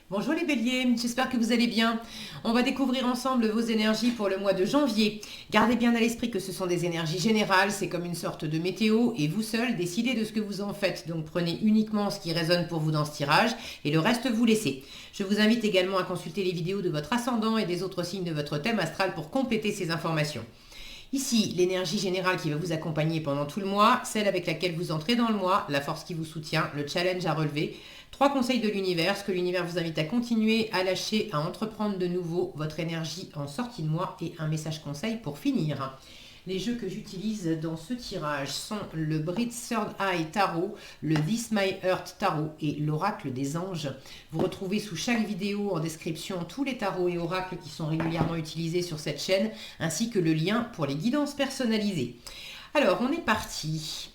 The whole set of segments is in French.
Bonjour les béliers, j'espère que vous allez bien. On va découvrir ensemble vos énergies pour le mois de janvier. Gardez bien à l'esprit que ce sont des énergies générales, c'est comme une sorte de météo et vous seul décidez de ce que vous en faites. Donc prenez uniquement ce qui résonne pour vous dans ce tirage et le reste vous laissez. Je vous invite également à consulter les vidéos de votre ascendant et des autres signes de votre thème astral pour compléter ces informations. Ici, l'énergie générale qui va vous accompagner pendant tout le mois, celle avec laquelle vous entrez dans le mois, la force qui vous soutient, le challenge à relever. 3 conseils de l'univers, ce que l'univers vous invite à continuer, à lâcher, à entreprendre de nouveau, votre énergie en sortie de mois et un message conseil pour finir. Les jeux que j'utilise dans ce tirage sont le Brit Third Eye Tarot, le This My Heart Tarot et l'Oracle des Anges. Vous retrouvez sous chaque vidéo en description tous les tarots et oracles qui sont régulièrement utilisés sur cette chaîne, ainsi que le lien pour les guidances personnalisées. Alors, on est parti.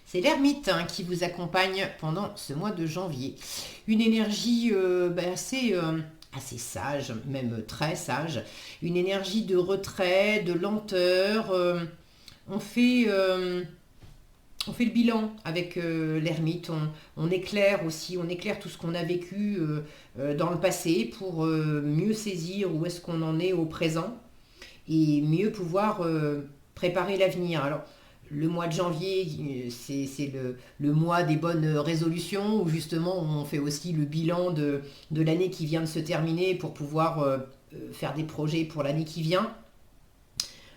C'est l'ermite qui vous accompagne pendant ce mois de janvier. Une énergie assez sage, même très sage. Une énergie de retrait, de lenteur. On fait le bilan avec l'ermite. On éclaire aussi, on éclaire tout ce qu'on a vécu dans le passé pour mieux saisir où est-ce qu'on en est au présent et mieux pouvoir préparer l'avenir. Alors, le mois de janvier, c'est le mois des bonnes résolutions, où justement on fait aussi le bilan de l'année qui vient de se terminer pour pouvoir faire des projets pour l'année qui vient.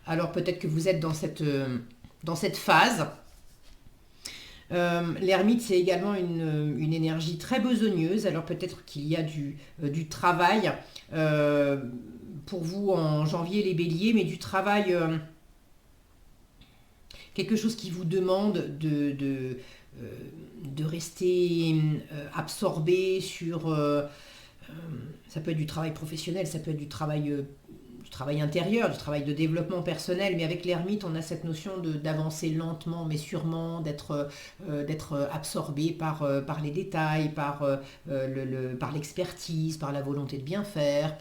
Alors peut-être que vous êtes dans cette phase. L'ermite, c'est également une énergie très besogneuse, alors peut-être qu'il y a du travail pour vous en janvier les béliers, mais du travail... quelque chose qui vous demande de rester absorbé sur... ça peut être du travail professionnel, ça peut être du travail intérieur, du travail de développement personnel, mais avec l'ermite, on a cette notion d'avancer lentement mais sûrement, d'être absorbé par les détails, par l'expertise, par la volonté de bien faire,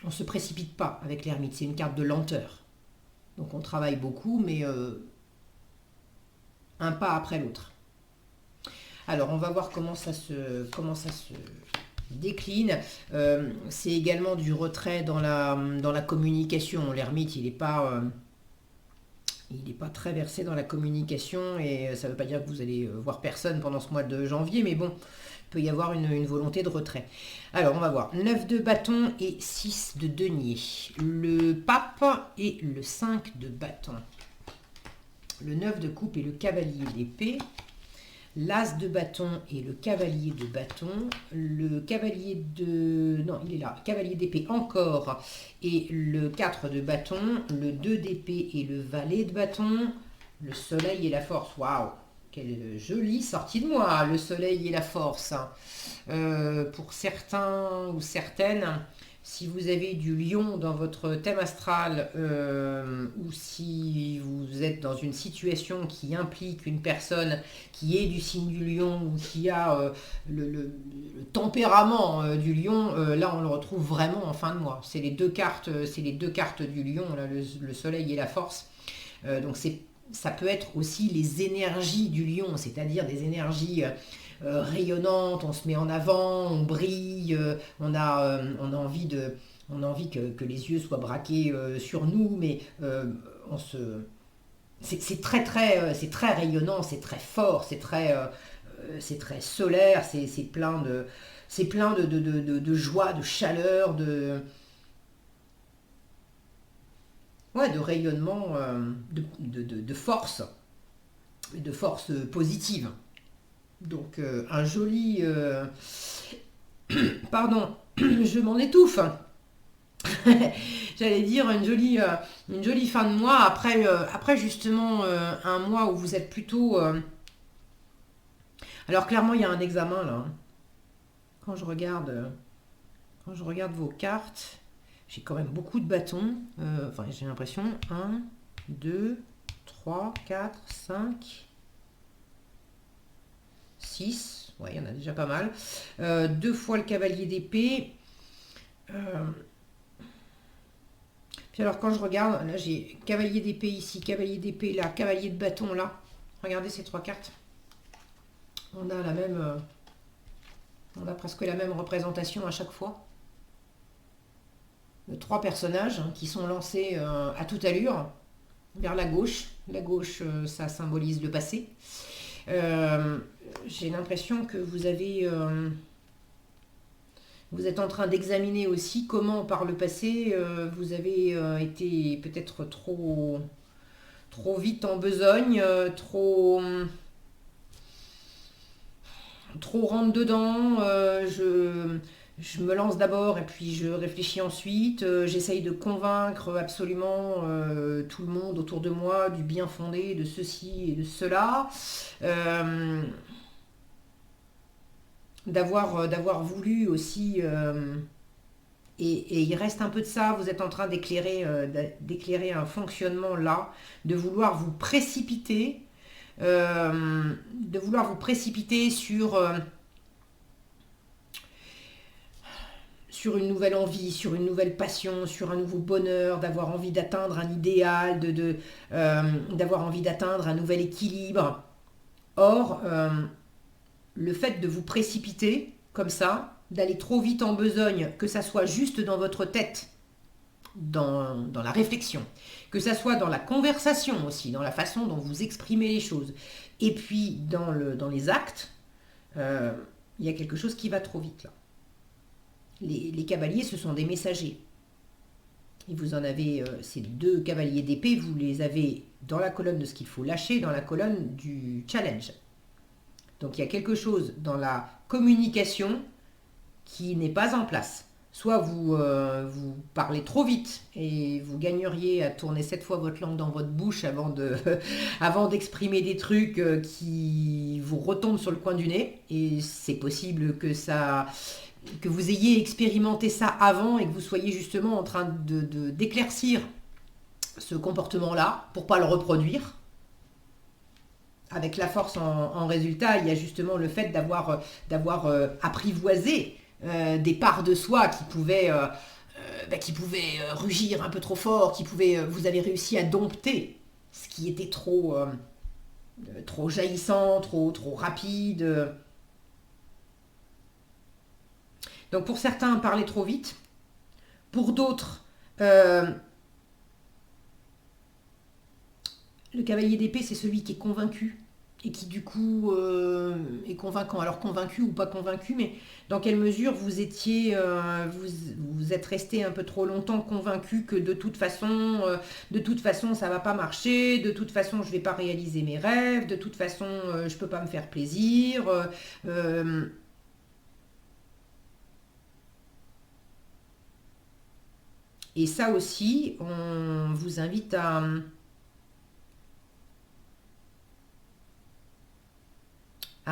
on ne se précipite pas avec l'ermite, c'est une carte de lenteur. Donc on travaille beaucoup, mais un pas après l'autre. Alors on va voir comment ça se décline. C'est également du retrait dans la communication. L'ermite, il n'est pas très versé dans la communication et ça ne veut pas dire que vous allez voir personne pendant ce mois de janvier, mais bon, il peut y avoir une volonté de retrait. Alors, on va voir. 9 de bâton et 6 de denier. Le pape et le 5 de bâton. Le 9 de coupe et le cavalier d'épée. L'as de bâton et le cavalier de bâton. Le cavalier de... Non, il est là. Cavalier d'épée encore. Et le 4 de bâton. Le 2 d'épée et le valet de bâton. Le soleil et la force. Waouh! Quelle jolie sortie de moi, le soleil et la force. Pour certains ou certaines, si vous avez du lion dans votre thème astral ou si vous êtes dans une situation qui implique une personne qui est du signe du lion ou qui a le tempérament du lion, là on le retrouve vraiment en fin de mois. C'est les deux cartes du lion, là, le soleil et la force. Donc ça peut être aussi les énergies du lion, c'est-à-dire des énergies rayonnantes, on se met en avant, on brille, on a envie que les yeux soient braqués sur nous, mais c'est très rayonnant, c'est très fort, c'est très solaire, c'est plein de joie, de chaleur, de rayonnement, de force positive. Donc un joli... pardon, je m'en étouffe. J'allais dire une jolie fin de mois après justement un mois où vous êtes plutôt... Alors clairement, il y a un examen là. Quand je regarde vos cartes, j'ai quand même beaucoup de bâtons. Enfin, j'ai l'impression. 1, 2, 3, 4, 5, 6. Ouais, il y en a déjà pas mal. 2 fois le cavalier d'épée. Puis alors, quand je regarde, là, j'ai cavalier d'épée ici, cavalier d'épée là, cavalier de bâton là. Regardez ces 3 cartes. On a la même, on a presque la même représentation à chaque fois. De 3 personnages qui sont lancés à toute allure vers la gauche. La gauche, ça symbolise le passé. J'ai l'impression que vous avez... vous êtes en train d'examiner aussi comment par le passé vous avez été peut-être trop vite en besogne, trop rentre dedans. Je me lance d'abord et puis je réfléchis ensuite. J'essaye de convaincre absolument tout le monde autour de moi du bien fondé de ceci et de cela. D'avoir voulu aussi, et il reste un peu de ça, vous êtes en train d'éclairer un fonctionnement là, de vouloir vous précipiter, sur une nouvelle envie, sur une nouvelle passion, sur un nouveau bonheur, d'avoir envie d'atteindre un idéal, d'avoir envie d'atteindre un nouvel équilibre. Or, le fait de vous précipiter comme ça, d'aller trop vite en besogne, que ça soit juste dans votre tête, dans la réflexion, que ça soit dans la conversation aussi, dans la façon dont vous exprimez les choses, et puis dans les actes, il y a quelque chose qui va trop vite là. Les cavaliers, ce sont des messagers. Et vous en avez, ces 2 cavaliers d'épée, vous les avez dans la colonne de ce qu'il faut lâcher, dans la colonne du challenge. Donc il y a quelque chose dans la communication qui n'est pas en place. Soit vous parlez trop vite et vous gagneriez à tourner 7 fois votre langue dans votre bouche avant d'exprimer des trucs qui vous retombent sur le coin du nez. Et c'est possible que vous ayez expérimenté ça avant et que vous soyez justement en train d'éclaircir ce comportement-là pour ne pas le reproduire. Avec la force en résultat, il y a justement le fait d'avoir apprivoisé des parts de soi qui pouvaient rugir un peu trop fort, vous avez réussi à dompter ce qui était trop jaillissant, trop rapide. Donc pour certains, parler trop vite. Pour d'autres, le cavalier d'épée, c'est celui qui est convaincu et qui du coup est convaincant. Alors convaincu ou pas convaincu, mais dans quelle mesure vous êtes resté un peu trop longtemps convaincu que de toute façon ça va pas marcher, de toute façon je vais pas réaliser mes rêves, de toute façon je peux pas me faire plaisir. Et ça aussi, on vous invite à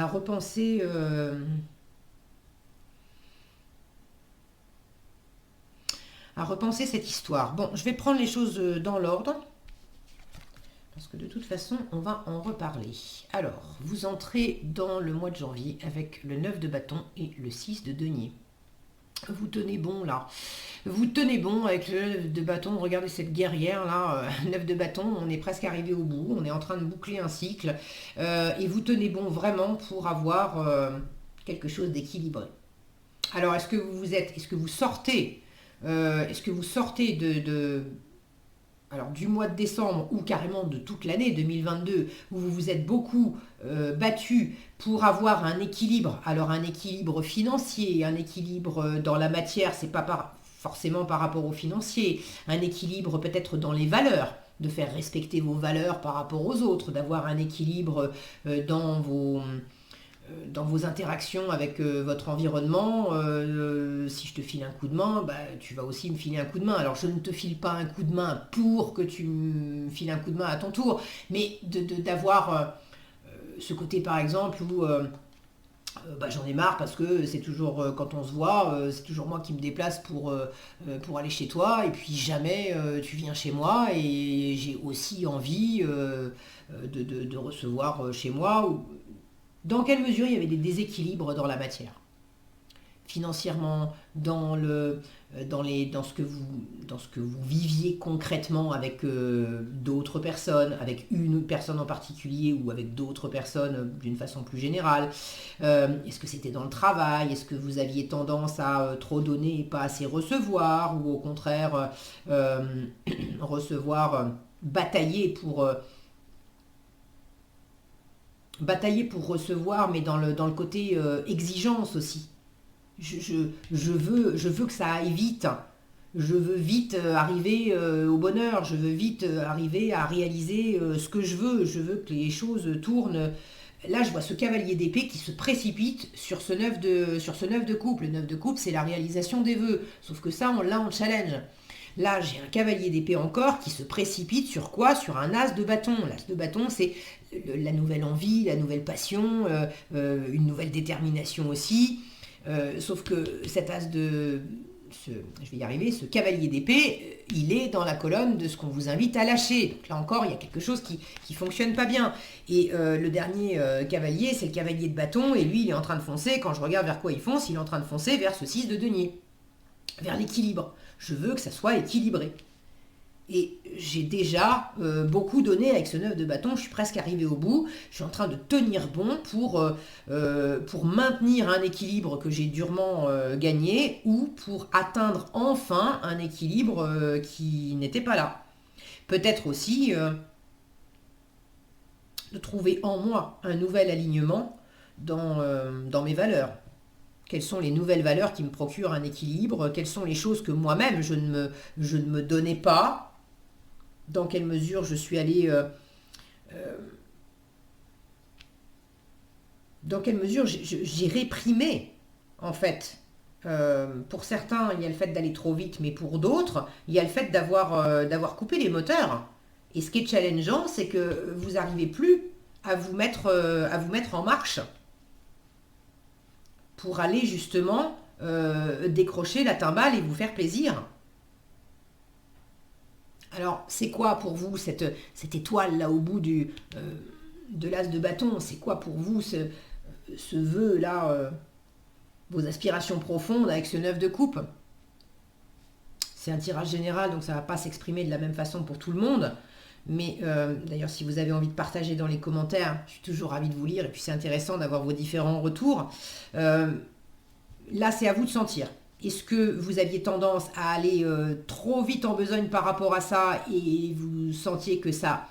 repenser cette histoire. Bon, je vais prendre les choses dans l'ordre, parce que de toute façon, on va en reparler. Alors, vous entrez dans le mois de janvier avec le 9 de bâton et le 6 de denier. Vous tenez bon là. Vous tenez bon avec le 9 de bâton. Regardez cette guerrière là, 9 de bâton. On est presque arrivé au bout. On est en train de boucler un cycle. Et vous tenez bon vraiment pour avoir quelque chose d'équilibré. Alors est-ce que vous sortez alors du mois de décembre ou carrément de toute l'année 2022 où vous vous êtes beaucoup battu pour avoir un équilibre, alors un équilibre financier, un équilibre dans la matière, c'est pas forcément par rapport au financier, un équilibre peut-être dans les valeurs, de faire respecter vos valeurs par rapport aux autres, d'avoir un équilibre dans vos interactions avec votre environnement. Si je te file un coup de main, bah, tu vas aussi me filer un coup de main. Alors je ne te file pas un coup de main pour que tu me files un coup de main à ton tour, mais d'avoir ce côté par exemple où j'en ai marre parce que c'est toujours, quand on se voit, c'est toujours moi qui me déplace pour aller chez toi et puis jamais tu viens chez moi et j'ai aussi envie de recevoir chez moi. Dans quelle mesure il y avait des déséquilibres dans la matière? financièrement, dans ce que vous viviez concrètement avec d'autres personnes, avec une personne en particulier ou avec d'autres personnes d'une façon plus générale. Est-ce que c'était dans le travail? Est-ce que vous aviez tendance à trop donner et pas assez recevoir? Ou au contraire, recevoir, batailler pour recevoir, mais dans le côté exigence aussi. Je veux que ça aille vite. Je veux vite arriver au bonheur. Je veux vite arriver à réaliser ce que je veux. Je veux que les choses tournent. Là, je vois ce cavalier d'épée qui se précipite sur ce neuf de coupe. Le neuf de coupe, c'est la réalisation des vœux. Sauf que ça, on l'a en challenge. Là, j'ai un cavalier d'épée encore qui se précipite sur quoi? Sur un as de bâton. L'as de bâton, c'est la nouvelle envie, la nouvelle passion, une nouvelle détermination aussi. Sauf que cet as de... je vais y arriver, ce cavalier d'épée, il est dans la colonne de ce qu'on vous invite à lâcher. Donc là encore, il y a quelque chose qui fonctionne pas bien. Et le dernier cavalier, c'est le cavalier de bâton, et lui, il est en train de foncer. Quand je regarde vers quoi il fonce, il est en train de foncer vers ce 6 de denier, vers l'équilibre. Je veux que ça soit équilibré. Et j'ai déjà beaucoup donné avec ce 9 de bâton, je suis presque arrivé au bout, je suis en train de tenir bon pour maintenir un équilibre que j'ai durement gagné ou pour atteindre enfin un équilibre qui n'était pas là. Peut-être aussi de trouver en moi un nouvel alignement dans mes valeurs. Quelles sont les nouvelles valeurs qui me procurent un équilibre? Quelles sont les choses que moi-même je ne me donnais pas? Dans quelle mesure je suis allée... dans quelle mesure j'ai réprimé, en fait. Pour certains, il y a le fait d'aller trop vite, mais pour d'autres, il y a le fait d'avoir coupé les moteurs. Et ce qui est challengeant, c'est que vous n'arrivez plus à vous mettre en marche pour aller justement décrocher la timbale et vous faire plaisir. Alors, c'est quoi pour vous cette étoile là au bout de l'as de bâton? C'est quoi pour vous ce vœu là, vos aspirations profondes avec ce 9 de coupe? C'est un tirage général, donc ça ne va pas s'exprimer de la même façon pour tout le monde. Mais d'ailleurs, si vous avez envie de partager dans les commentaires, je suis toujours ravie de vous lire. Et puis c'est intéressant d'avoir vos différents retours. Là, c'est à vous de sentir. Est-ce que vous aviez tendance à aller trop vite en besogne par rapport à ça et vous sentiez que ça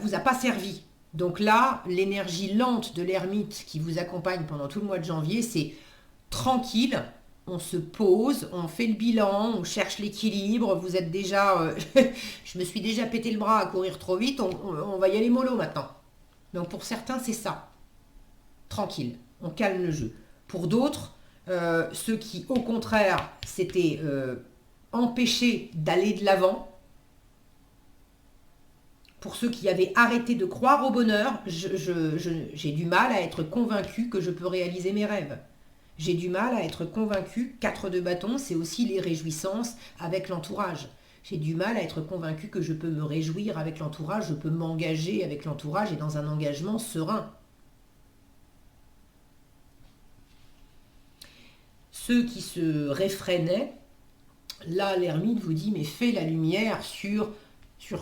vous a pas servi? Donc là, l'énergie lente de l'ermite qui vous accompagne pendant tout le mois de janvier, c'est tranquille, on se pose, on fait le bilan, on cherche l'équilibre, vous êtes déjà... je me suis déjà pété le bras à courir trop vite, on va y aller mollo maintenant. Donc pour certains, c'est ça. Tranquille, on calme le jeu. Pour d'autres, ceux qui, au contraire, s'étaient empêchés d'aller de l'avant, pour ceux qui avaient arrêté de croire au bonheur, j'ai du mal à être convaincu que je peux réaliser mes rêves. J'ai du mal à être convaincu, 4 de bâton, c'est aussi les réjouissances avec l'entourage. J'ai du mal à être convaincu que je peux me réjouir avec l'entourage, je peux m'engager avec l'entourage et dans un engagement serein. Ceux qui se réfrénaient, là l'ermite vous dit mais fais la lumière sur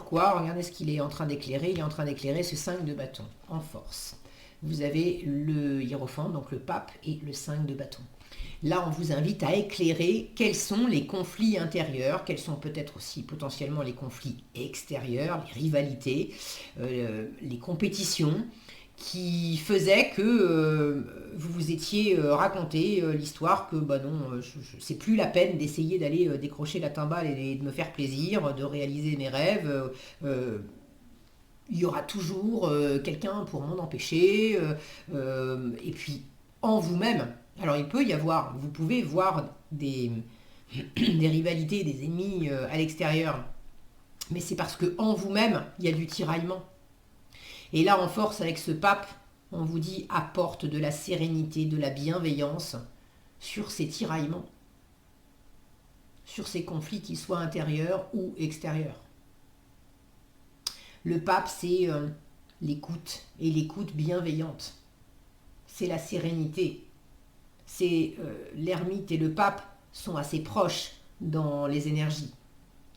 quoi? Regardez ce qu'il est en train d'éclairer, il est en train d'éclairer ce 5 de bâton en force. Vous avez le hiérophante, donc le pape et le 5 de bâton. Là on vous invite à éclairer quels sont les conflits intérieurs, quels sont peut-être aussi potentiellement les conflits extérieurs, les rivalités, les compétitions, qui faisait que vous vous étiez raconté l'histoire que bah non, c'est plus la peine d'essayer d'aller décrocher la timbale et de me faire plaisir, de réaliser mes rêves. Il y aura toujours quelqu'un pour m'en empêcher. Et puis en vous-même, alors il peut y avoir, vous pouvez voir des rivalités, des ennemis à l'extérieur, mais c'est parce que en vous-même, il y a du tiraillement. Et là, en force, avec ce pape, on vous dit apporte de la sérénité, de la bienveillance sur ces tiraillements, sur ces conflits, qu'ils soient intérieurs ou extérieurs. Le pape, c'est l'écoute, et l'écoute bienveillante. c'est la sérénité. C'est l'ermite et le pape sont assez proches dans les énergies.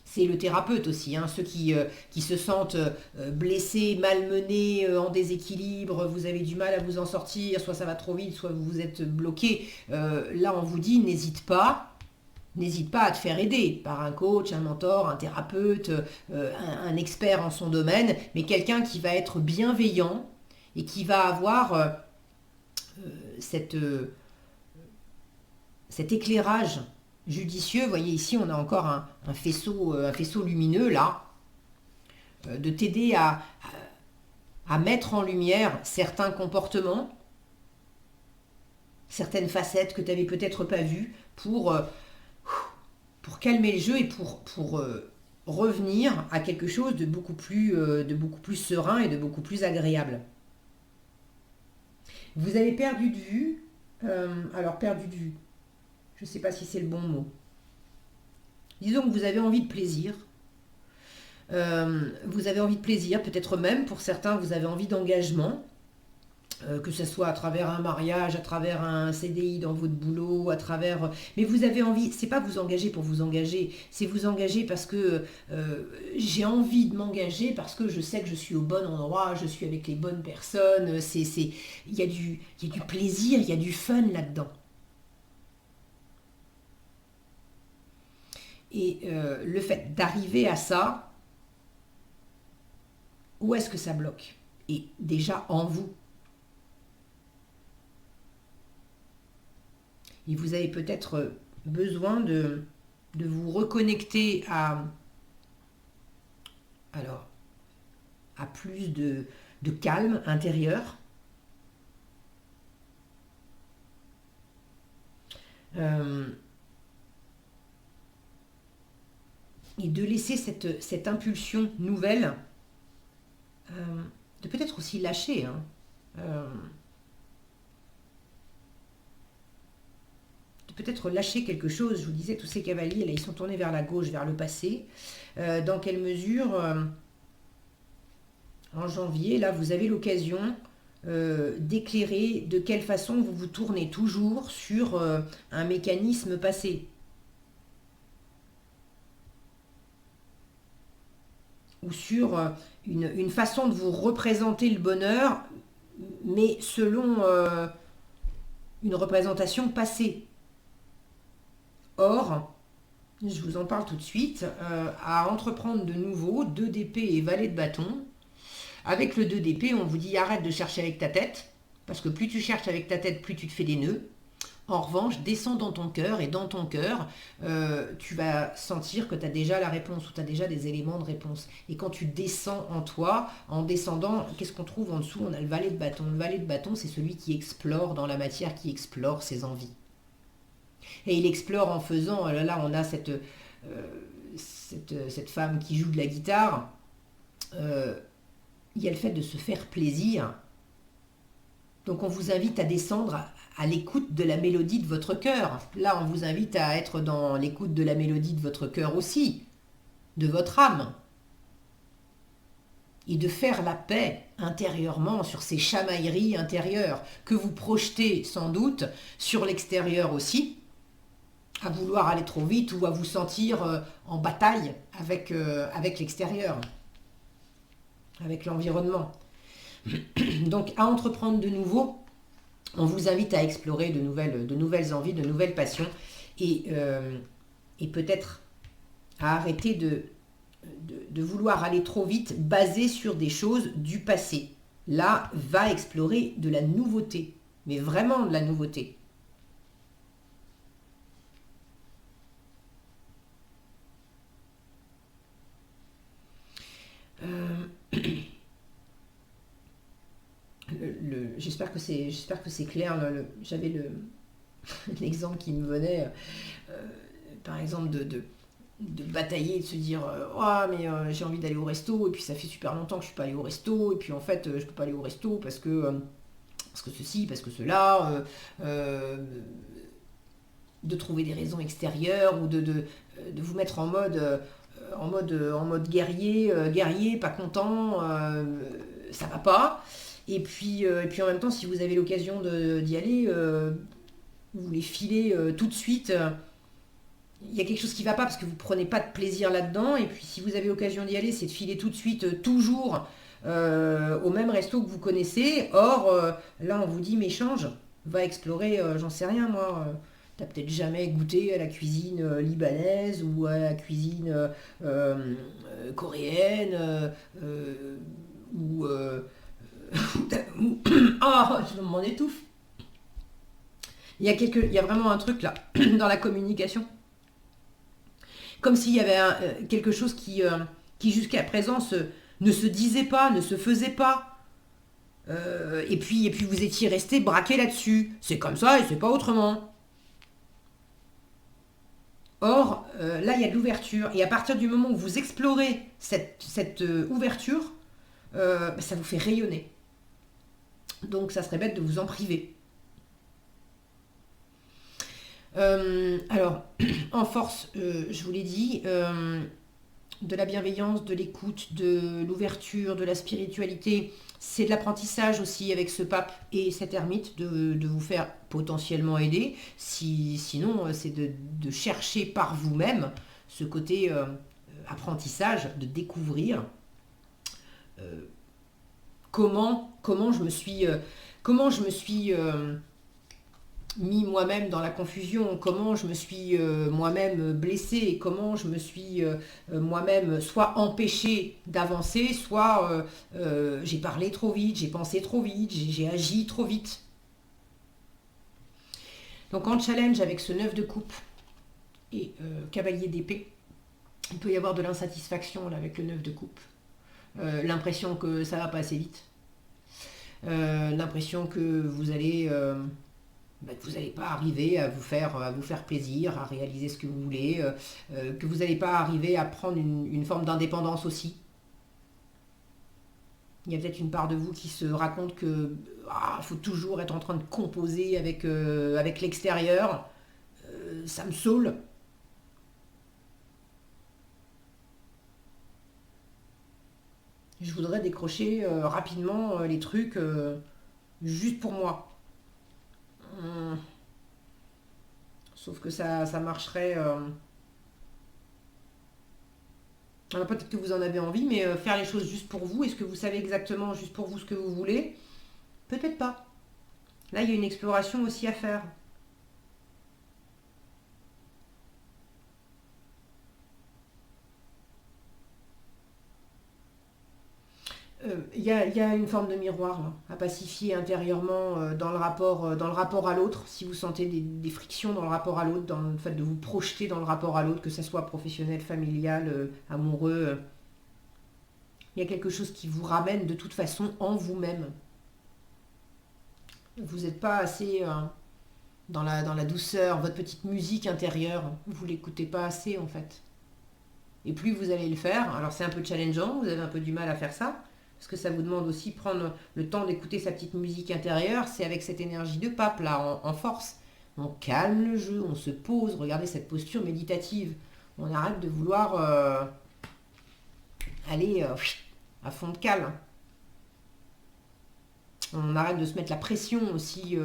C'est le thérapeute aussi, hein, ceux qui se sentent blessés, malmenés, en déséquilibre, vous avez du mal à vous en sortir, soit ça va trop vite, soit vous êtes bloqué. Là, on vous dit, n'hésite pas à te faire aider par un coach, un mentor, un thérapeute, un expert en son domaine, mais quelqu'un qui va être bienveillant et qui va avoir cette, cet éclairage judicieux. Vous voyez ici, on a encore un faisceau lumineux là, de t'aider à mettre en lumière certains comportements, certaines facettes que tu n'avais peut-être pas vues pour calmer le jeu et pour revenir à quelque chose de beaucoup plus serein et de beaucoup plus agréable. Vous avez perdu de vue, alors perdu de vue, je ne sais pas si c'est le bon mot. Disons que vous avez envie de plaisir. Vous avez envie de plaisir, peut-être même pour certains, vous avez envie d'engagement, que ce soit à travers un mariage, à travers un CDI dans votre boulot, à travers... Mais vous avez envie, c'est pas vous engager pour vous engager, c'est vous engager parce que j'ai envie de m'engager, parce que je sais que je suis au bon endroit, je suis avec les bonnes personnes, il y a du plaisir, il y a du fun là-dedans. Et le fait d'arriver à ça, où est-ce que ça bloque? Et déjà en vous. Et vous avez peut-être besoin de vous reconnecter à plus de calme intérieur. Et de laisser cette impulsion nouvelle, de peut-être aussi lâcher, hein, de peut-être lâcher quelque chose. Je vous disais, tous ces cavaliers, là, ils sont tournés vers la gauche, vers le passé. Dans quelle mesure, en janvier, là, vous avez l'occasion d'éclairer de quelle façon vous vous tournez toujours sur un mécanisme passé. Ou sur une façon de vous représenter le bonheur, mais selon une représentation passée. Or, je vous en parle tout de suite, à entreprendre de nouveau, 2 d'épée et valet de bâton. Avec le 2 d'épée, on vous dit arrête de chercher avec ta tête, parce que plus tu cherches avec ta tête, plus tu te fais des nœuds. En revanche, descends dans ton cœur, et dans ton cœur, tu vas sentir que tu as déjà la réponse, ou tu as déjà des éléments de réponse. Et quand tu descends en toi, en descendant, qu'est-ce qu'on trouve en dessous? On a le valet de bâton. Le valet de bâton, c'est celui qui explore dans la matière, qui explore ses envies. Et il explore en faisant, là on a cette femme qui joue de la guitare, il y a le fait de se faire plaisir. Donc on vous invite à descendre à l'écoute de la mélodie de votre cœur. Là, on vous invite à être dans l'écoute de la mélodie de votre cœur aussi, de votre âme. Et de faire la paix intérieurement sur ces chamailleries intérieures que vous projetez sans doute sur l'extérieur aussi, à vouloir aller trop vite ou à vous sentir en bataille avec l'extérieur, avec l'environnement. Donc à entreprendre de nouveau, on vous invite à explorer de nouvelles envies, de nouvelles passions et peut-être à arrêter de vouloir aller trop vite basé sur des choses du passé. Là, va explorer de la nouveauté, mais vraiment de la nouveauté. J'espère que c'est clair. J'avais l'exemple qui me venait, par exemple, de batailler, de se dire oh mais j'ai envie d'aller au resto, et puis ça fait super longtemps que je suis pas allé au resto, et puis en fait je peux pas aller au resto parce que ceci, parce que cela, de trouver des raisons extérieures, ou de vous mettre en mode guerrier, pas content, ça va pas. Et puis en même temps, si vous avez l'occasion d'y aller, vous les filez tout de suite. Il y a quelque chose qui ne va pas parce que vous ne prenez pas de plaisir là-dedans. Et puis si vous avez l'occasion d'y aller, c'est de filer tout de suite, toujours au même resto que vous connaissez. Or, là, on vous dit, mais change, va explorer, j'en sais rien moi. T'as peut-être jamais goûté à la cuisine libanaise ou à la cuisine coréenne ou... Oh, je m'en étouffe. Il y a vraiment un truc là, dans la communication. Comme s'il y avait quelque chose qui jusqu'à présent ne se disait pas, ne se faisait pas. Et puis vous étiez resté braqué là-dessus. C'est comme ça et c'est pas autrement. Or, là, il y a de l'ouverture. Et à partir du moment où vous explorez cette ouverture, ça vous fait rayonner. Donc, ça serait bête de vous en priver. Alors, en force, je vous l'ai dit, de la bienveillance, de l'écoute, de l'ouverture, de la spiritualité. C'est de l'apprentissage aussi avec ce pape et cet ermite, de vous faire potentiellement aider. Sinon, c'est de chercher par vous-même ce côté apprentissage, de découvrir comment je me suis mis moi-même dans la confusion, comment je me suis moi-même blessée, comment je me suis moi-même soit empêché d'avancer, soit j'ai parlé trop vite, j'ai pensé trop vite, j'ai agi trop vite. Donc en challenge avec ce 9 de coupe et cavalier d'épée, il peut y avoir de l'insatisfaction là, avec le 9 de coupe. L'impression que ça va pas assez vite. L'impression que vous allez... que vous n'allez pas arriver à vous faire plaisir, à réaliser ce que vous voulez, que vous n'allez pas arriver à prendre une forme d'indépendance aussi. Il y a peut-être une part de vous qui se raconte que faut toujours être en train de composer avec l'extérieur. Ça me saoule. Je voudrais décrocher rapidement les trucs juste pour moi. Sauf que ça marcherait. Alors peut-être que vous en avez envie, mais faire les choses juste pour vous, est-ce que vous savez exactement juste pour vous ce que vous voulez? Peut-être pas. Là, il y a une exploration aussi à faire. Il y a une forme de miroir là, à pacifier intérieurement dans le rapport à l'autre. Si vous sentez des frictions dans le rapport à l'autre, dans le fait de vous projeter dans le rapport à l'autre, que ce soit professionnel, familial, amoureux, il y a quelque chose qui vous ramène de toute façon en vous-même. Vous n'êtes pas assez dans la douceur, votre petite musique intérieure, vous l'écoutez pas assez en fait. Et plus vous allez le faire, alors c'est un peu challengeant, vous avez un peu du mal à faire ça, parce que ça vous demande aussi de prendre le temps d'écouter sa petite musique intérieure, c'est avec cette énergie de pape là, en force. On calme le jeu, on se pose, regardez cette posture méditative. On arrête de vouloir aller à fond de cale. On arrête de se mettre la pression aussi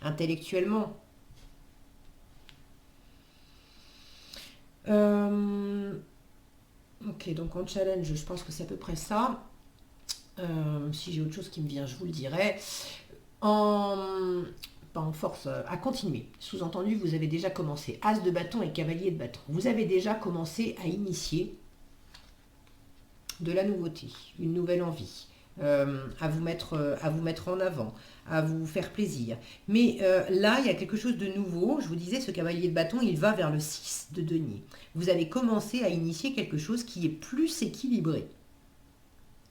intellectuellement. Ok, donc en challenge, je pense que c'est à peu près ça. Si j'ai autre chose qui me vient, je vous le dirai. Pas en force, à continuer. Sous-entendu, vous avez déjà commencé. As de bâton et cavalier de bâton. Vous avez déjà commencé à initier de la nouveauté, une nouvelle envie, à vous mettre en avant, à vous faire plaisir. Mais là, il y a quelque chose de nouveau. Je vous disais, ce cavalier de bâton, il va vers le 6 de denier. Vous avez commencé à initier quelque chose qui est plus équilibré.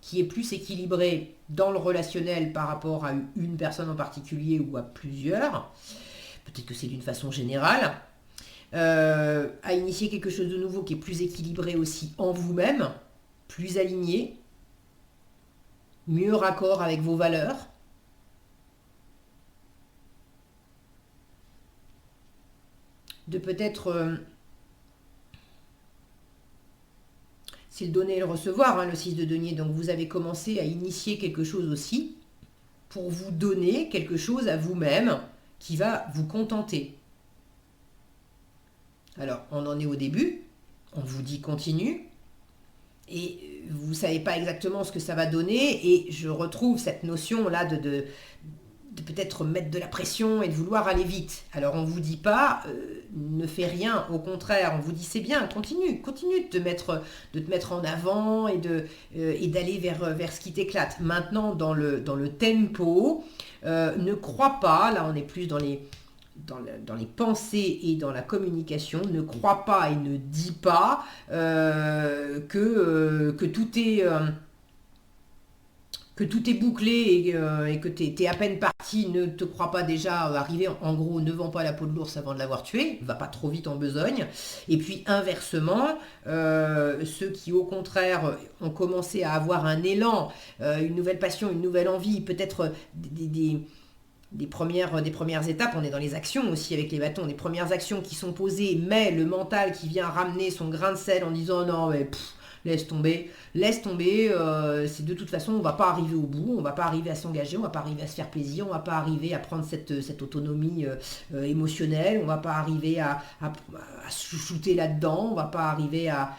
Qui est plus équilibré dans le relationnel par rapport à une personne en particulier ou à plusieurs. Peut-être que c'est d'une façon générale. À initier quelque chose de nouveau qui est plus équilibré aussi en vous-même, plus aligné, mieux raccord avec vos valeurs. De peut-être... c'est le donner et le recevoir, hein, le 6 de denier. Donc vous avez commencé à initier quelque chose aussi, pour vous donner quelque chose à vous-même qui va vous contenter. Alors, on en est au début, on vous dit continue, et vous ne savez pas exactement ce que ça va donner, et je retrouve cette notion-là de peut-être mettre de la pression et de vouloir aller vite. Alors on ne vous dit pas, ne fais rien, au contraire, on vous dit c'est bien, continue de te mettre en avant et d'aller vers ce qui t'éclate. Maintenant, dans le tempo, ne crois pas, là on est plus dans les pensées et dans la communication, ne crois pas et ne dis pas que tout est... que tout est bouclé et que tu es à peine parti, ne te crois pas déjà arrivé. En gros, ne vends pas la peau de l'ours avant de l'avoir tué, va pas trop vite en besogne. Et puis inversement, ceux qui au contraire ont commencé à avoir un élan, une nouvelle passion, une nouvelle envie, peut-être des premières étapes, on est dans les actions aussi avec les bâtons, des premières actions qui sont posées, mais le mental qui vient ramener son grain de sel en disant non mais... laisse tomber, c'est de toute façon, on ne va pas arriver au bout, on ne va pas arriver à s'engager, on ne va pas arriver à se faire plaisir, on ne va pas arriver à prendre cette autonomie émotionnelle, on ne va pas arriver à chouchouter là-dedans, on ne va pas arriver à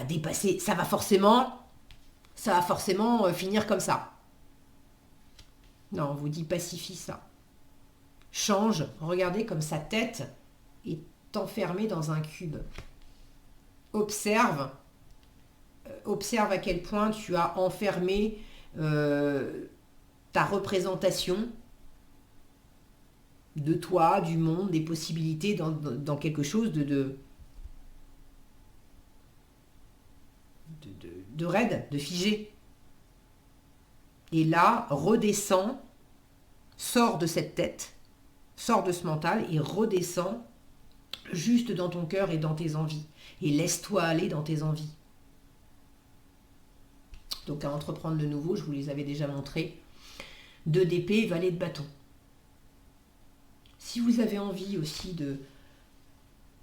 dépasser, ça va forcément finir comme ça. Non, on vous dit pacifie ça. Change, regardez comme sa tête est enfermée dans un cube. Observe à quel point tu as enfermé ta représentation de toi, du monde, des possibilités dans quelque chose de raide, de figé. Et là, redescends, sors de cette tête, sors de ce mental et redescends juste dans ton cœur et dans tes envies. Et laisse-toi aller dans tes envies. Donc à entreprendre de nouveau, je vous les avais déjà montrés. 2 d'épée, valet de bâton. Si vous avez envie aussi de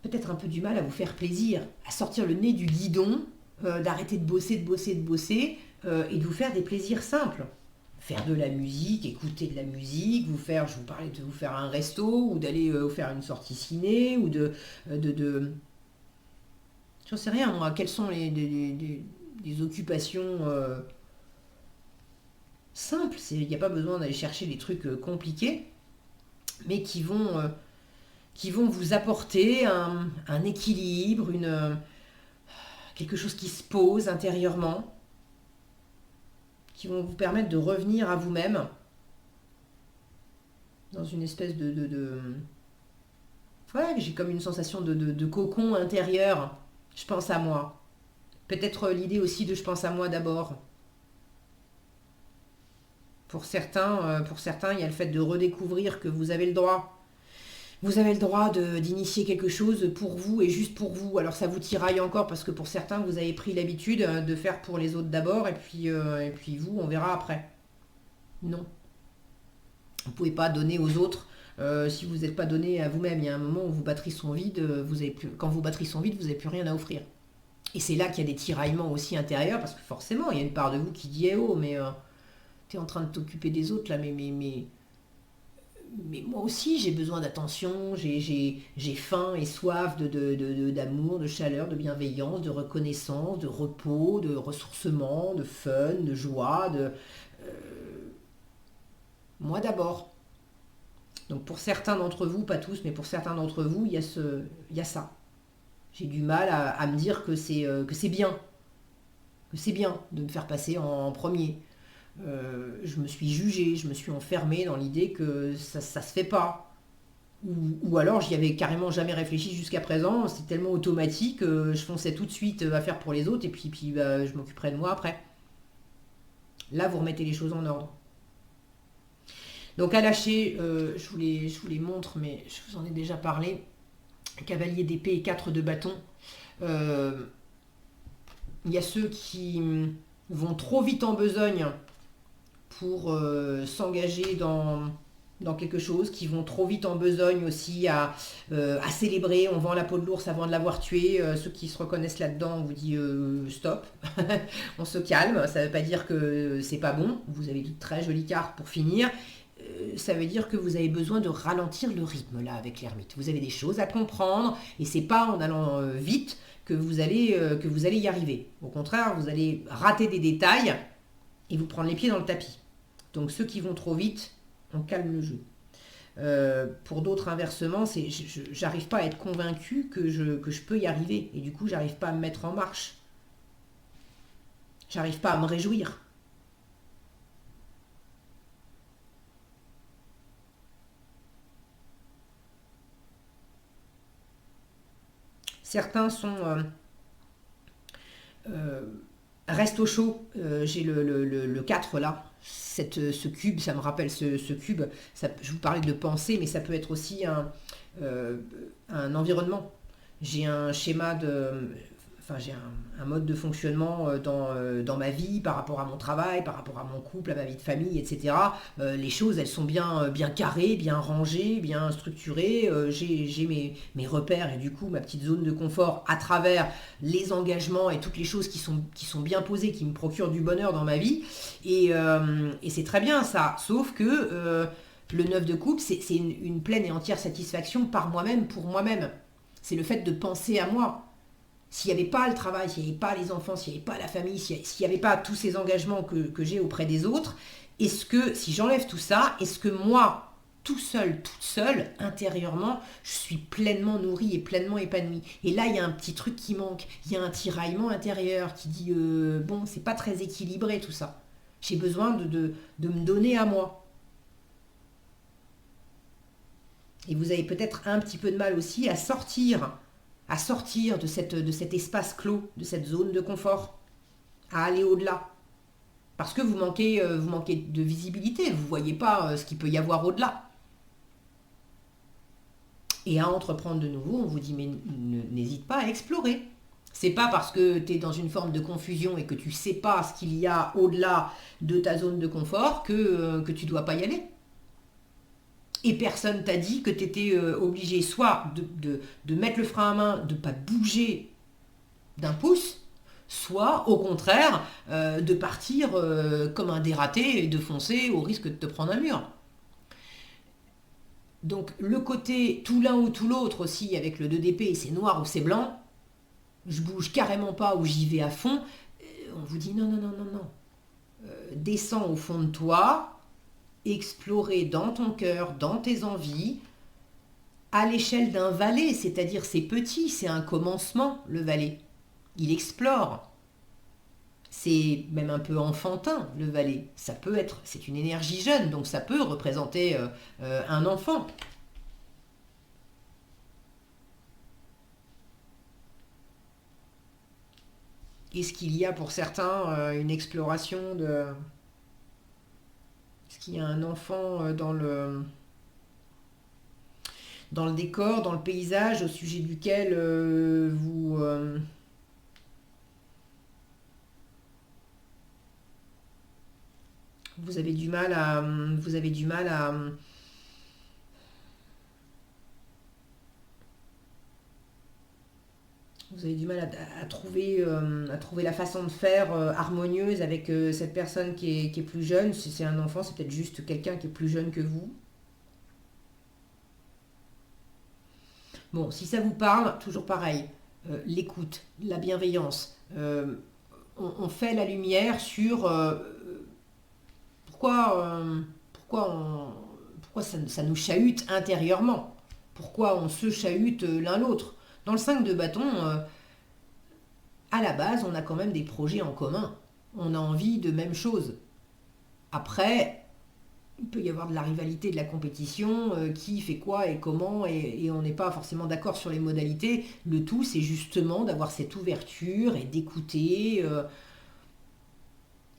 peut-être un peu du mal à vous faire plaisir, à sortir le nez du guidon, d'arrêter de bosser et de vous faire des plaisirs simples. Faire de la musique, écouter de la musique, je vous parlais de vous faire un resto, ou d'aller vous faire une sortie ciné, ou j'en sais rien, moi, quelles sont des occupations simples, il n'y a pas besoin d'aller chercher des trucs compliqués, mais qui vont vous apporter un équilibre, quelque chose qui se pose intérieurement, qui vont vous permettre de revenir à vous-même dans une espèce ouais, j'ai comme une sensation de cocon intérieur. Je pense à moi. Peut-être l'idée aussi de je pense à moi d'abord. Pour certains, il y a le fait de redécouvrir que vous avez le droit. Vous avez le droit d'initier quelque chose pour vous et juste pour vous. Alors ça vous tiraille encore parce que pour certains, vous avez pris l'habitude de faire pour les autres d'abord et puis vous, on verra après. Non. Vous ne pouvez pas donner aux autres si vous n'êtes pas donné à vous-même. Il y a un moment où vos batteries sont vides, quand vos batteries sont vides, vous n'avez plus rien à offrir. Et c'est là qu'il y a des tiraillements aussi intérieurs, parce que forcément, il y a une part de vous qui dit « Eh oh, mais t'es en train de t'occuper des autres là, mais moi aussi j'ai besoin d'attention, j'ai faim et soif d'amour, de chaleur, de bienveillance, de reconnaissance, de repos, de ressourcement, de fun, de joie, moi d'abord. » Donc pour certains d'entre vous, pas tous, mais pour certains d'entre vous, il y a ça. J'ai du mal à me dire que c'est bien. Que c'est bien de me faire passer en premier. Je me suis jugée, je me suis enfermée dans l'idée que ça se fait pas. Ou alors j'y avais carrément jamais réfléchi jusqu'à présent, c'est tellement automatique, je fonçais tout de suite à faire pour les autres et puis je m'occuperai de moi après. Là vous remettez les choses en ordre. Donc à lâcher, je vous les montre, mais je vous en ai déjà parlé. Cavalier d'épée et 4 de bâton. Il y a ceux qui vont trop vite en besogne pour s'engager dans dans quelque chose, qui vont trop vite en besogne aussi à célébrer. On vend la peau de l'ours avant de l'avoir tué. Ceux qui se reconnaissent là-dedans, on vous dit stop, on se calme. Ça ne veut pas dire que c'est pas bon. Vous avez de très jolies cartes pour finir. Ça veut dire que vous avez besoin de ralentir le rythme là avec l'ermite. Vous avez des choses à comprendre et c'est pas en allant vite que vous allez y arriver. Au contraire, vous allez rater des détails et vous prendre les pieds dans le tapis. Donc ceux qui vont trop vite, on calme le jeu. Pour d'autres inversement, j'arrive pas à être convaincu que je peux y arriver et du coup j'arrive pas à me mettre en marche. J'arrive pas à me réjouir. Certains sont restent au chaud. J'ai le 4 là. Ce cube, ça me rappelle ce cube. Je vous parlais de pensée, mais ça peut être aussi un environnement. J'ai un schéma enfin j'ai un mode de fonctionnement dans ma vie, par rapport à mon travail, par rapport à mon couple, à ma vie de famille, etc. Les choses, elles sont bien carrées, bien rangées, bien structurées. J'ai mes repères et du coup ma petite zone de confort à travers les engagements et toutes les choses qui sont bien posées, qui me procurent du bonheur dans ma vie. Et c'est très bien ça, sauf que le 9 de coupe, c'est une pleine et entière satisfaction par moi-même, pour moi-même. C'est le fait de penser à moi. S'il n'y avait pas le travail, s'il n'y avait pas les enfants, s'il n'y avait pas la famille, s'il n'y avait pas tous ces engagements que j'ai auprès des autres, est-ce que, si j'enlève tout ça, est-ce que moi, tout seul, toute seule, intérieurement, je suis pleinement nourrie et pleinement épanouie? Et là, il y a un petit truc qui manque. Il y a un tiraillement intérieur qui dit, bon, c'est pas très équilibré tout ça. J'ai besoin de me donner à moi. Et vous avez peut-être un petit peu de mal aussi à sortir de cet espace clos, de cette zone de confort, à aller au-delà. Parce que vous manquez de visibilité, vous ne voyez pas ce qu'il peut y avoir au-delà. Et à entreprendre de nouveau, on vous dit, mais n'hésite pas à explorer. C'est pas parce que tu es dans une forme de confusion et que tu sais pas ce qu'il y a au-delà de ta zone de confort que tu dois pas y aller. Et personne t'a dit que tu étais obligé soit de mettre le frein à main, de ne pas bouger d'un pouce, soit au contraire de partir comme un dératé et de foncer au risque de te prendre un mur. Donc le côté tout l'un ou tout l'autre aussi avec le 2 d'épée, c'est noir ou c'est blanc, je bouge carrément pas ou j'y vais à fond, on vous dit non, non, non, non, non. Descends au fond de toi, explorer dans ton cœur, dans tes envies, à l'échelle d'un valet, c'est-à-dire c'est petit, c'est un commencement, le valet. Il explore. C'est même un peu enfantin, le valet. Ça peut être, c'est une énergie jeune, donc ça peut représenter un enfant. Est-ce qu'il y a pour certains une exploration de... Est-ce qu'il y a un enfant dans le décor, dans le paysage, au sujet duquel vous avez du mal à... Vous avez du mal à trouver la façon de faire harmonieuse avec cette personne qui est plus jeune. Si c'est un enfant, c'est peut-être juste quelqu'un qui est plus jeune que vous. Bon, si ça vous parle, toujours pareil, l'écoute, la bienveillance. On fait la lumière sur pourquoi ça nous chahute intérieurement. Pourquoi on se chahute l'un l'autre. Dans le 5 de bâton, à la base, on a quand même des projets en commun. On a envie de même chose. Après, il peut y avoir de la rivalité, de la compétition, qui fait quoi et comment, et on n'est pas forcément d'accord sur les modalités. Le tout, c'est justement d'avoir cette ouverture et d'écouter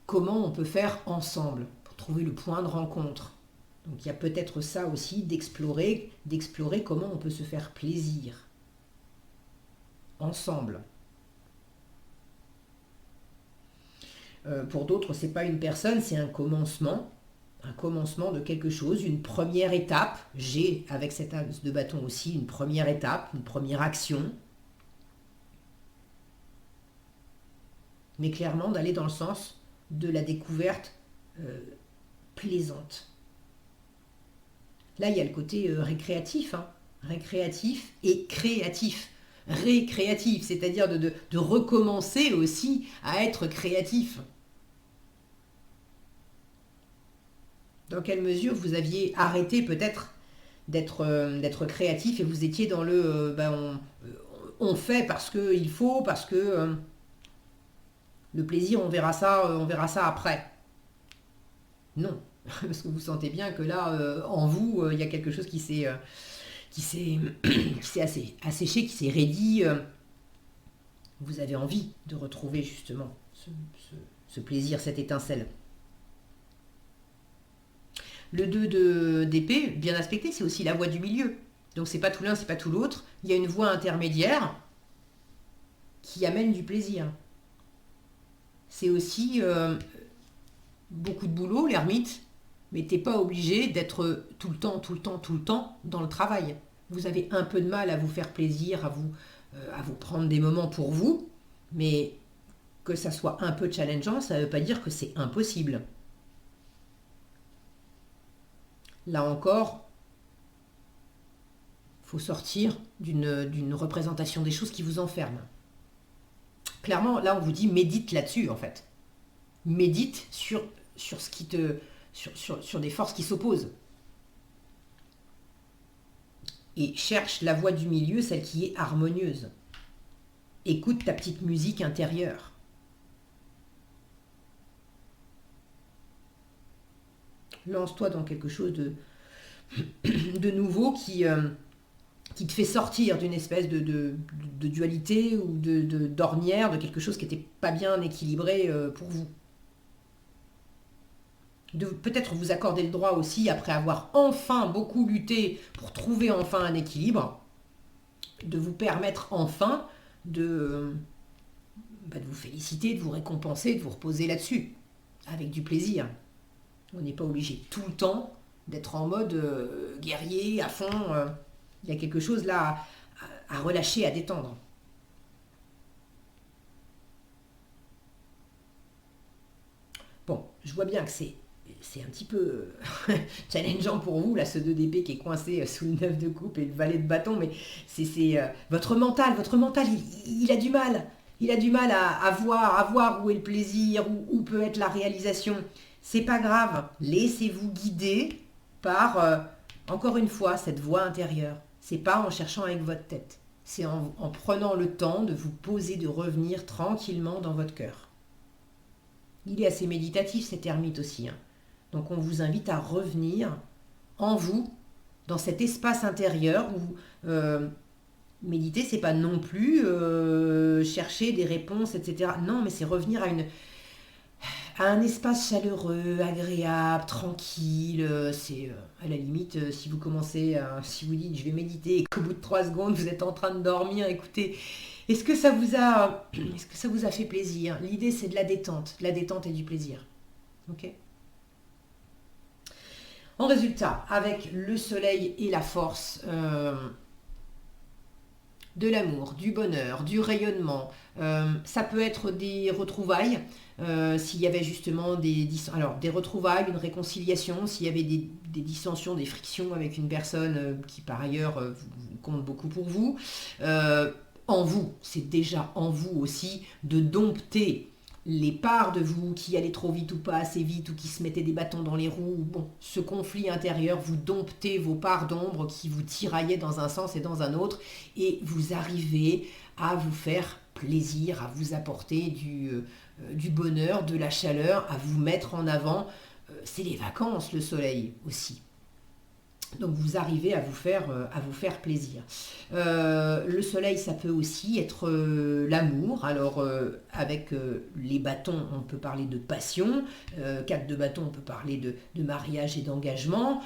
comment on peut faire ensemble pour trouver le point de rencontre. Donc il y a peut-être ça aussi, d'explorer comment on peut se faire plaisir ensemble. Pour d'autres, c'est pas une personne, c'est un commencement. un commencement de quelque chose, une première étape. J'ai, avec cet axe de bâton aussi, une première étape, une première action. Mais clairement, d'aller dans le sens de la découverte plaisante. Là, il y a le côté récréatif, hein. Récréatif et créatif. Récréatif, c'est-à-dire de recommencer aussi à être créatif. Dans quelle mesure vous aviez arrêté peut-être d'être créatif et vous étiez dans le on fait parce qu'il faut, parce que le plaisir, on verra ça après. Non, parce que vous sentez bien que là, en vous, il y a quelque chose qui s'est asséché, qui s'est raidi. Vous avez envie de retrouver justement ce plaisir, cette étincelle. Le 2 d'épée, bien aspecté, c'est aussi la voie du milieu. Donc c'est pas tout l'un, c'est pas tout l'autre. Il y a une voie intermédiaire qui amène du plaisir. C'est aussi beaucoup de boulot, l'ermite, mais t'es pas obligé d'être tout le temps dans le travail. Vous avez un peu de mal à vous faire plaisir, à vous prendre des moments pour vous, mais que ça soit un peu challengeant, ça ne veut pas dire que c'est impossible. Là encore, il faut sortir d'une représentation des choses qui vous enferme. Clairement, là, on vous dit médite là-dessus, en fait. Médite sur ce qui te... sur des forces qui s'opposent. Et cherche la voie du milieu, celle qui est harmonieuse. Écoute ta petite musique intérieure. Lance-toi dans quelque chose de nouveau qui te fait sortir d'une espèce de dualité ou d'ornière, de quelque chose qui n'était pas bien équilibré pour vous. De peut-être vous accorder le droit aussi, après avoir enfin beaucoup lutté pour trouver enfin un équilibre, de vous permettre enfin de vous féliciter, de vous récompenser, de vous reposer là-dessus, avec du plaisir. On n'est pas obligé tout le temps d'être en mode guerrier, à fond. Il y a quelque chose là à relâcher, à détendre. Bon, je vois bien que c'est un petit peu challengeant pour vous, là, ce 2 d'épée qui est coincé sous le 9 de coupe et le valet de bâton, mais c'est votre mental, il a du mal. Il a du mal à voir où est le plaisir, où peut être la réalisation. C'est pas grave, laissez-vous guider par, encore une fois, cette voix intérieure. C'est pas en cherchant avec votre tête, c'est en prenant le temps de vous poser, de revenir tranquillement dans votre cœur. Il est assez méditatif cet ermite aussi, hein. Donc on vous invite à revenir en vous, dans cet espace intérieur où méditer, c'est pas non plus chercher des réponses, etc. Non, mais c'est revenir à un espace chaleureux, agréable, tranquille. C'est à la limite, si vous commencez, si vous dites je vais méditer et qu'au bout de 3 secondes vous êtes en train de dormir, écoutez, est-ce que ça vous a fait plaisir? L'idée c'est de la détente et du plaisir. Ok? En résultat, avec le soleil et la force de l'amour, du bonheur, du rayonnement, ça peut être des retrouvailles, s'il y avait justement des retrouvailles, une réconciliation, s'il y avait des dissensions, des frictions avec une personne qui par ailleurs compte beaucoup pour vous. En vous, c'est déjà en vous aussi de dompter les parts de vous qui allaient trop vite ou pas assez vite ou qui se mettaient des bâtons dans les roues. Bon, ce conflit intérieur, vous domptez vos parts d'ombre qui vous tiraillaient dans un sens et dans un autre et vous arrivez à vous faire plaisir, à vous apporter du bonheur, de la chaleur, à vous mettre en avant. C'est les vacances, le soleil aussi. Donc vous arrivez à vous faire plaisir. Le soleil, ça peut aussi être l'amour. Alors avec les bâtons, on peut parler de passion. 4 de bâton, on peut parler de mariage et d'engagement.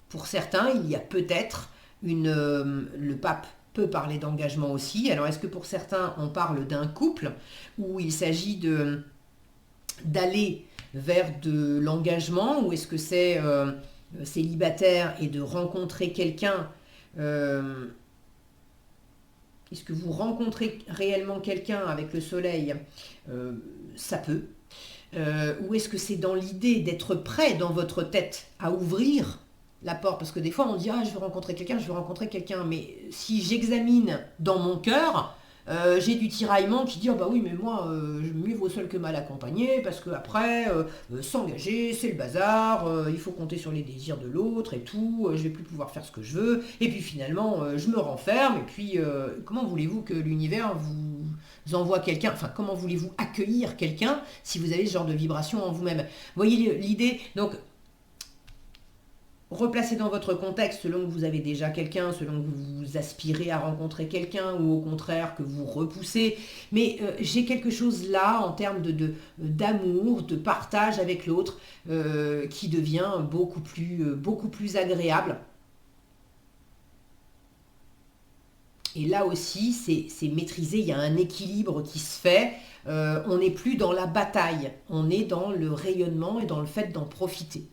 Pour certains, il y a peut-être le pape peut parler d'engagement aussi. Alors est-ce que pour certains, on parle d'un couple où il s'agit d'aller vers de l'engagement ou est-ce que c'est célibataire et de rencontrer quelqu'un? Est-ce que vous rencontrez réellement quelqu'un avec le soleil? Ça peut. Ou est-ce que c'est dans l'idée d'être prêt dans votre tête à ouvrir la porte? Parce que des fois on dit, ah, je veux rencontrer quelqu'un, je veux rencontrer quelqu'un. Mais si j'examine dans mon cœur, j'ai du tiraillement qui dit, oh bah oui, mais moi, mieux vaut seul que mal accompagné, parce que après, s'engager, c'est le bazar, il faut compter sur les désirs de l'autre et tout, je vais plus pouvoir faire ce que je veux, et puis finalement, je me renferme, et puis comment voulez-vous que l'univers vous envoie quelqu'un, enfin, comment voulez-vous accueillir quelqu'un si vous avez ce genre de vibration en vous-même? Vous voyez l'idée? Donc, replacez dans votre contexte selon que vous avez déjà quelqu'un, selon que vous aspirez à rencontrer quelqu'un ou au contraire que vous repoussez. Mais j'ai quelque chose là en termes d'amour, de partage avec l'autre qui devient beaucoup plus agréable. Et là aussi, c'est maîtrisé, il y a un équilibre qui se fait. On n'est plus dans la bataille, on est dans le rayonnement et dans le fait d'en profiter.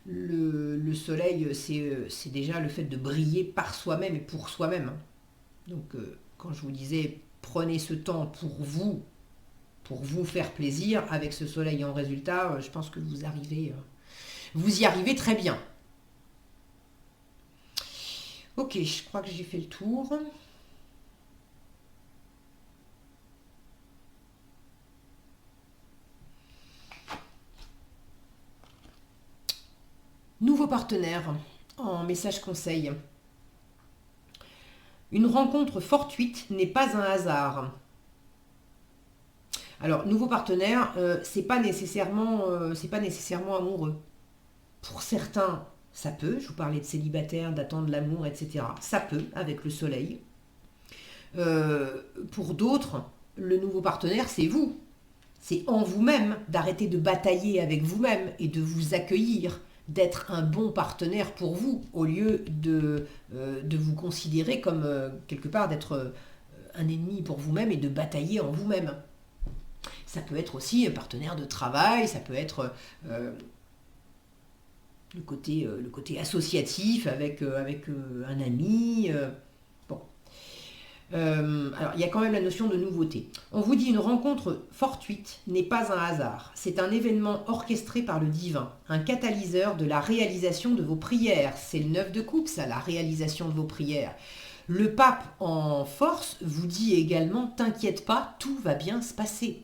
Le soleil, c'est déjà le fait de briller par soi-même et pour soi-même. Donc, quand je vous disais, prenez ce temps pour vous faire plaisir, avec ce soleil en résultat, je pense que vous y arrivez très bien. Ok, je crois que j'ai fait le tour. Nouveau partenaire en message conseil. Une rencontre fortuite n'est pas un hasard. Alors, nouveau partenaire, c'est pas nécessairement amoureux. Pour certains, ça peut. Je vous parlais de célibataire, d'attendre l'amour, etc. Ça peut avec le soleil. Pour d'autres, le nouveau partenaire, c'est vous. C'est en vous-même d'arrêter de batailler avec vous-même et de vous accueillir, d'être un bon partenaire pour vous, au lieu de vous considérer comme quelque part d'être un ennemi pour vous-même et de batailler en vous-même. Ça peut être aussi un partenaire de travail, ça peut être le côté associatif avec un ami. Bon. Alors, il y a quand même la notion de nouveauté. On vous dit une rencontre fortuite n'est pas un hasard. C'est un événement orchestré par le divin, un catalyseur de la réalisation de vos prières. C'est le 9 de coupe, ça, la réalisation de vos prières. Le pape en force vous dit également, t'inquiète pas, tout va bien se passer.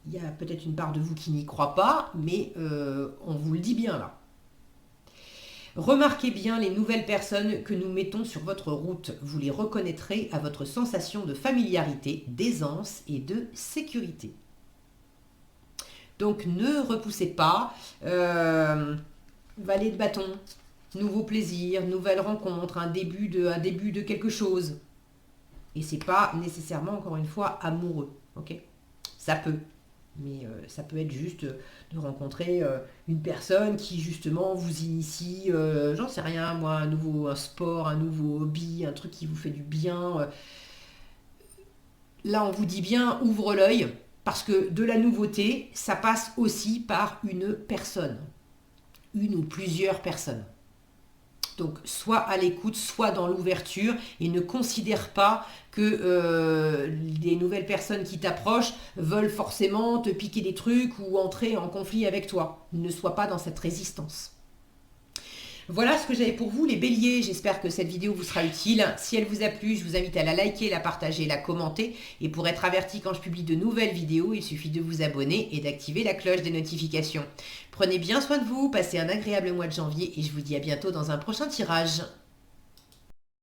Il y a peut-être une part de vous qui n'y croit pas, mais on vous le dit bien là. Remarquez bien les nouvelles personnes que nous mettons sur votre route. Vous les reconnaîtrez à votre sensation de familiarité, d'aisance et de sécurité. Donc ne repoussez pas. Valet de bâton, nouveau plaisir, nouvelle rencontre, un début de quelque chose. Et c'est pas nécessairement, encore une fois, amoureux. Ok ? Ça peut. Mais ça peut être juste de rencontrer une personne qui justement vous initie, j'en sais rien moi, un sport, un nouveau hobby, un truc qui vous fait du bien. Là on vous dit bien, ouvre l'œil, parce que de la nouveauté, ça passe aussi par une personne, une ou plusieurs personnes. Donc, soit à l'écoute, soit dans l'ouverture, et ne considère pas que les nouvelles personnes qui t'approchent veulent forcément te piquer des trucs ou entrer en conflit avec toi. Ne sois pas dans cette résistance. Voilà ce que j'avais pour vous les béliers, j'espère que cette vidéo vous sera utile. Si elle vous a plu, je vous invite à la liker, la partager, la commenter. Et pour être averti quand je publie de nouvelles vidéos, il suffit de vous abonner et d'activer la cloche des notifications. Prenez bien soin de vous, passez un agréable mois de janvier et je vous dis à bientôt dans un prochain tirage.